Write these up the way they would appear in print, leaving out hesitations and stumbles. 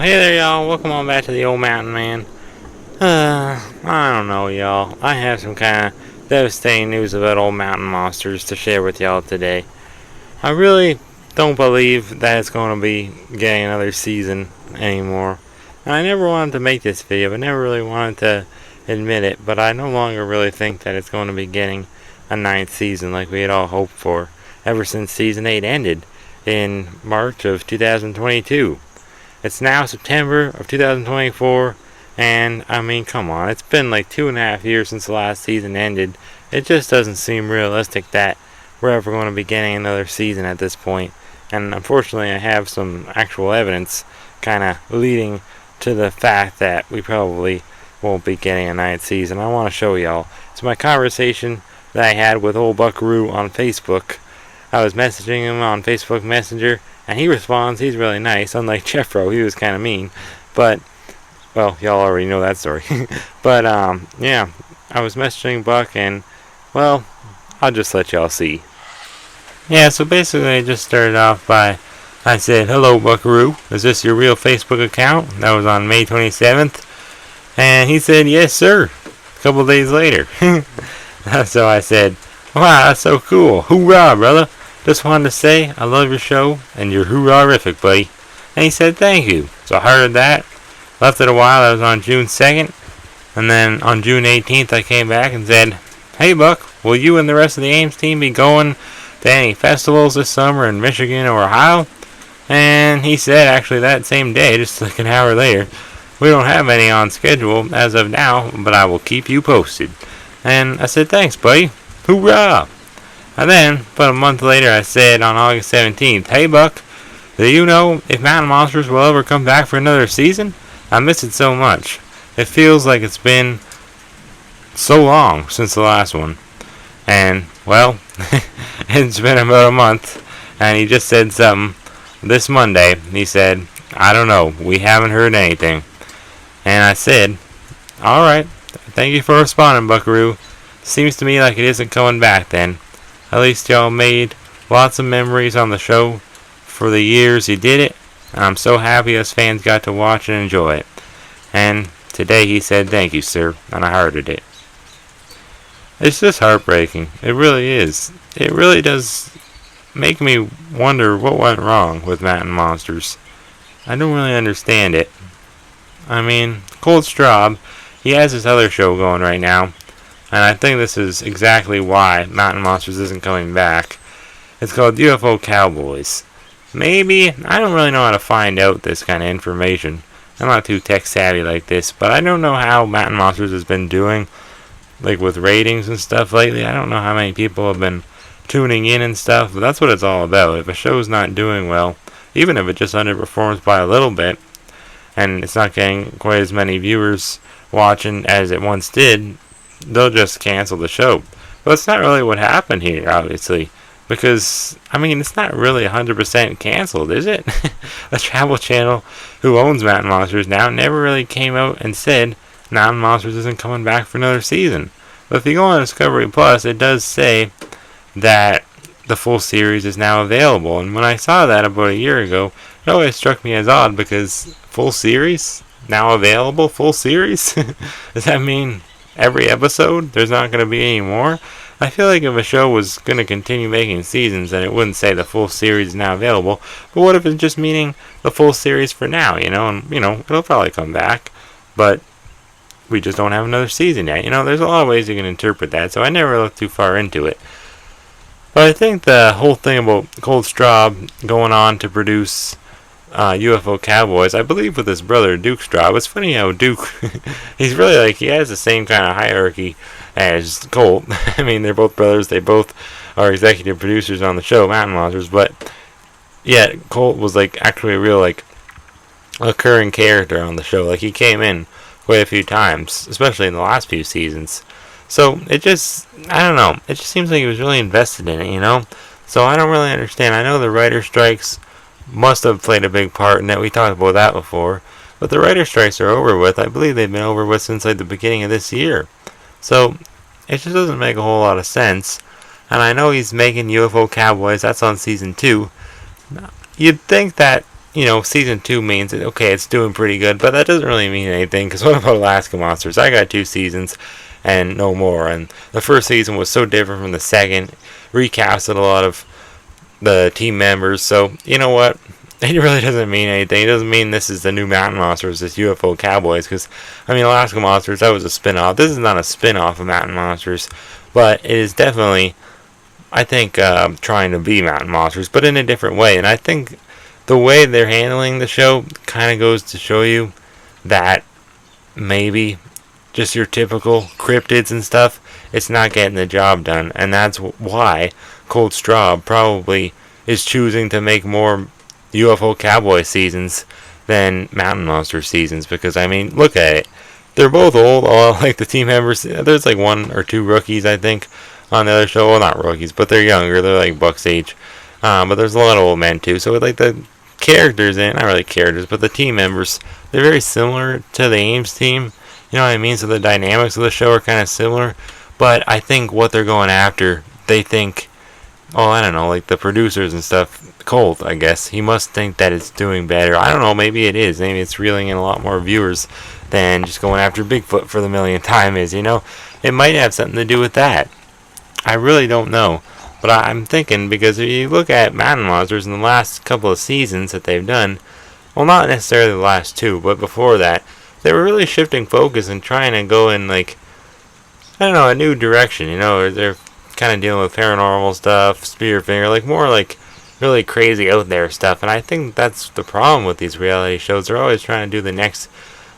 Hey there, y'all. Welcome on back to the Old Mountain Man. I don't know, y'all. I have some kind of devastating news about Old Mountain Monsters to share with y'all today. I really don't believe that it's going to be getting another season anymore. And I never wanted to make this video. I never really wanted to admit it, but I no longer really think that it's going to be getting a ninth season like we had all hoped for ever since season 8 ended in March of 2022. It's now September of 2024, and I mean, come on, it's been like 2.5 years since the last season ended. It just doesn't seem realistic that we're ever going to be getting another season at this point. And unfortunately, I have some actual evidence kind of leading to the fact that we probably won't be getting a ninth season. I want to show y'all. It's my conversation that I had with old Buckaroo on Facebook. I was messaging him on Facebook Messenger, and he responds. He's really nice, unlike Jeffro. He was kind of mean. But, well, y'all already know that story. But, yeah, I was messaging Buck, and, well, I'll just let y'all see. Yeah, so basically I just started off by, I said, "Hello, Buckaroo. Is this your real Facebook account?" That was on May 27th. And he said, "Yes, sir," a couple days later. So I said, "Wow, that's so cool. Hoorah, brother. Just wanted to say I love your show, and you're hoorah-rific, buddy." And he said, "Thank you." So I heard that, left it a while. That was on June 2nd. And then on June 18th, I came back and said, "Hey, Buck, will you and the rest of the Ames team be going to any festivals this summer in Michigan or Ohio?" And he said, actually that same day, just like an hour later, "We don't have any on schedule as of now, but I will keep you posted." And I said, "Thanks, buddy. Hoorah!" And then, about a month later, I said on August 17th, "Hey, Buck, do you know if Mountain Monsters will ever come back for another season? I miss it so much. It feels like it's been so long since the last one." And, well, it's been about a month, and he just said something this Monday. He said, "I don't know. We haven't heard anything." And I said, "Alright, thank you for responding, Buckaroo. Seems to me like it isn't coming back then. At least y'all made lots of memories on the show for the years you did it. And I'm so happy us fans got to watch and enjoy it." And today he said, "Thank you, sir," and I hearted it. It's just heartbreaking. It really is. It really does make me wonder what went wrong with Mountain Monsters. I don't really understand it. I mean, Cold Straub, he has this other show going right now, and I think this is exactly why Mountain Monsters isn't coming back. It's called UFO Cowboys. Maybe, I don't really know how to find out this kind of information. I'm not too tech savvy like this, but I don't know how Mountain Monsters has been doing, like with ratings and stuff lately. I don't know how many people have been tuning in and stuff, but that's what it's all about. If a show's not doing well, even if it just underperforms by a little bit, and it's not getting quite as many viewers watching as it once did, they'll just cancel the show. But that's not really what happened here, obviously. Because, I mean, it's not really 100% canceled, is it? The Travel Channel, who owns Mountain Monsters now, never really came out and said Mountain Monsters isn't coming back for another season. But if you go on Discovery Plus, it does say that the full series is now available. And when I saw that about a year ago, it always struck me as odd because full series? Now available? Full series? Does that mean every episode there's not going to be any more? I feel like if a show was going to continue making seasons, then it wouldn't say the full series is now available. But what if it's just meaning the full series for now, And, it'll probably come back. But we just don't have another season yet. There's a lot of ways you can interpret that, so I never looked too far into it. But I think the whole thing about Cold Straub going on to produce UFO Cowboys, I believe with his brother Duke Straub. It's funny how Duke, he's really he has the same kind of hierarchy as Colt. I mean, they're both brothers. They both are executive producers on the show, Mountain Monsters. But yeah, Colt was actually a real occurring character on the show. He came in quite a few times, especially in the last few seasons. So it just, I don't know. It just seems like he was really invested in it, So I don't really understand. I know the writer strikes must have played a big part in that. We talked about that before. But the writer strikes are over with. I believe they've been over with since the beginning of this year. So it just doesn't make a whole lot of sense. And I know he's making UFO Cowboys. That's on season 2. You'd think that season 2 means that, okay, it's doing pretty good, but that doesn't really mean anything, because what about Alaska Monsters? I got 2 seasons and no more, and the first season was so different from the second, recasted a lot of the team members, so you know what? It really doesn't mean anything. It doesn't mean this is the new Mountain Monsters, this UFO Cowboys, because, Alaska Monsters, that was a spin-off. This is not a spin-off of Mountain Monsters, but it is definitely, I think, trying to be Mountain Monsters, but in a different way, and I think the way they're handling the show kind of goes to show you that maybe just your typical cryptids and stuff, it's not getting the job done, and that's why Cold Straw probably is choosing to make more UFO Cowboy seasons than Mountain Monster seasons, because look at it. They're both old, all like the team members. There's like 1 or 2 rookies, I think, on the other show. Well, not rookies, but they're younger. They're like Buck's age. But there's a lot of old men too. So like the characters not really characters, but the team members, they're very similar to the Ames team. You know what I mean? So the dynamics of the show are kind of similar. But I think what they're going after, they think, I don't know, like the producers and stuff, Colt, I guess, he must think that it's doing better. I don't know, maybe it is. Maybe it's reeling in a lot more viewers than just going after Bigfoot for the millionth time is, It might have something to do with that. I really don't know. But I'm thinking, because if you look at Mountain Monsters in the last couple of seasons that they've done, well, not necessarily the last 2, but before that, they were really shifting focus and trying to go in, like, I don't know, a new direction, They're kind of dealing with paranormal stuff, spirit finger, like more like really crazy out there stuff. And I think that's the problem with these reality shows. They're always trying to do the next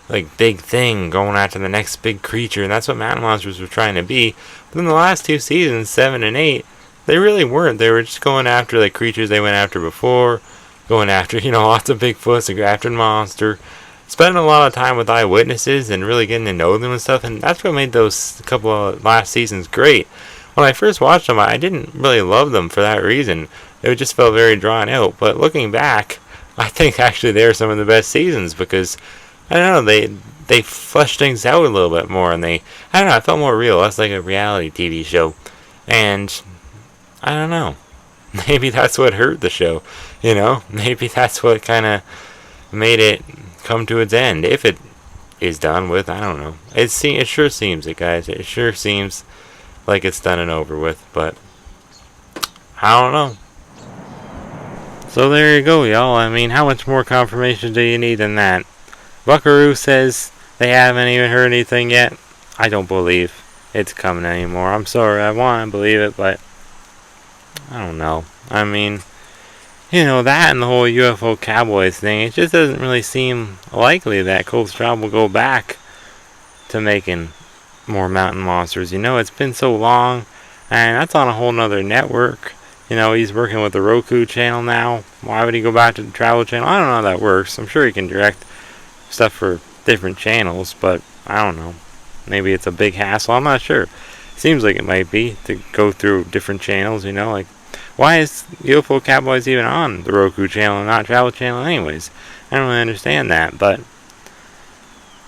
like big thing, going after the next big creature, and that's what Mountain Monsters were trying to be. But in the last 2 seasons, 7 and 8, they really weren't. They were just going after the creatures they went after before, going after, lots of Bigfoots, they go after monster, spending a lot of time with eyewitnesses and really getting to know them and stuff, and that's what made those couple of last seasons great. When I first watched them, I didn't really love them for that reason. It just felt very drawn out. But looking back, I think actually they're some of the best seasons, because I don't know, they fleshed things out a little bit more, and I don't know, I felt more real, less like a reality TV show. And I don't know, maybe that's what hurt the show, maybe that's what kind of made it come to its end, if it is done with. I don't know. It sure seems it, guys. It sure seems like it's done and over with, but I don't know. So there you go, y'all. How much more confirmation do you need than that? Buckaroo says they haven't even heard anything yet. I don't believe it's coming anymore. I'm sorry, I want to believe it, but I don't know. That and the whole UFO Cowboys thing, it just doesn't really seem likely that Cold Straw will go back to making more Mountain Monsters. It's been so long, and that's on a whole nother network. He's working with the Roku channel now. Why would he go back to the Travel channel? I don't know how that works. I'm sure he can direct stuff for different channels, but I don't know. Maybe it's a big hassle. I'm not sure. Seems like it might be to go through different channels, like, why is UFO Cowboys even on the Roku channel and not Travel channel anyways? I don't really understand that, but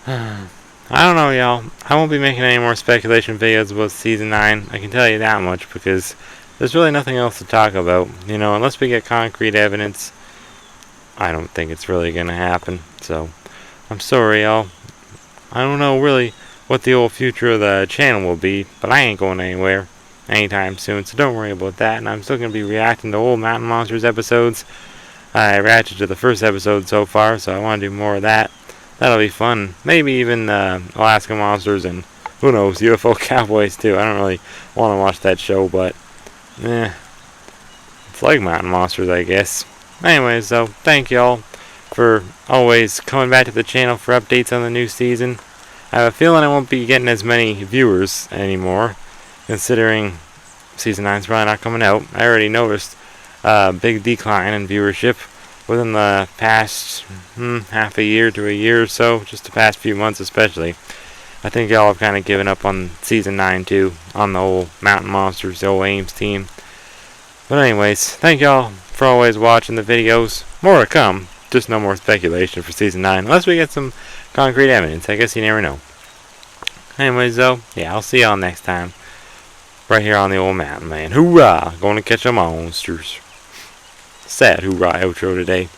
I don't know, y'all. I won't be making any more speculation videos about Season 9. I can tell you that much, because there's really nothing else to talk about. Unless we get concrete evidence, I don't think it's really going to happen. So, I'm sorry, y'all. I don't know really what the old future of the channel will be, but I ain't going anywhere anytime soon, so don't worry about that. And I'm still going to be reacting to old Mountain Monsters episodes. I reacted to the first episode so far, so I want to do more of that. That'll be fun. Maybe even Alaska Monsters and, who knows, UFO Cowboys too. I don't really want to watch that show, but it's like Mountain Monsters, I guess. Anyways, so thank y'all for always coming back to the channel for updates on the new season. I have a feeling I won't be getting as many viewers anymore, considering Season 9 is probably not coming out. I already noticed a big decline in viewership within the past half a year to a year or so, just the past few months especially. I think y'all have kind of given up on Season 9 too, on the whole Mountain Monsters, the old Ames team. But anyways, thank y'all for always watching the videos. More to come, just no more speculation for Season 9, unless we get some concrete evidence. I guess you never know. Anyways though, yeah, I'll see y'all next time. Right here on the old Mountain Man. Hoorah! Gonna catch them monsters. Sad hoorah outro today.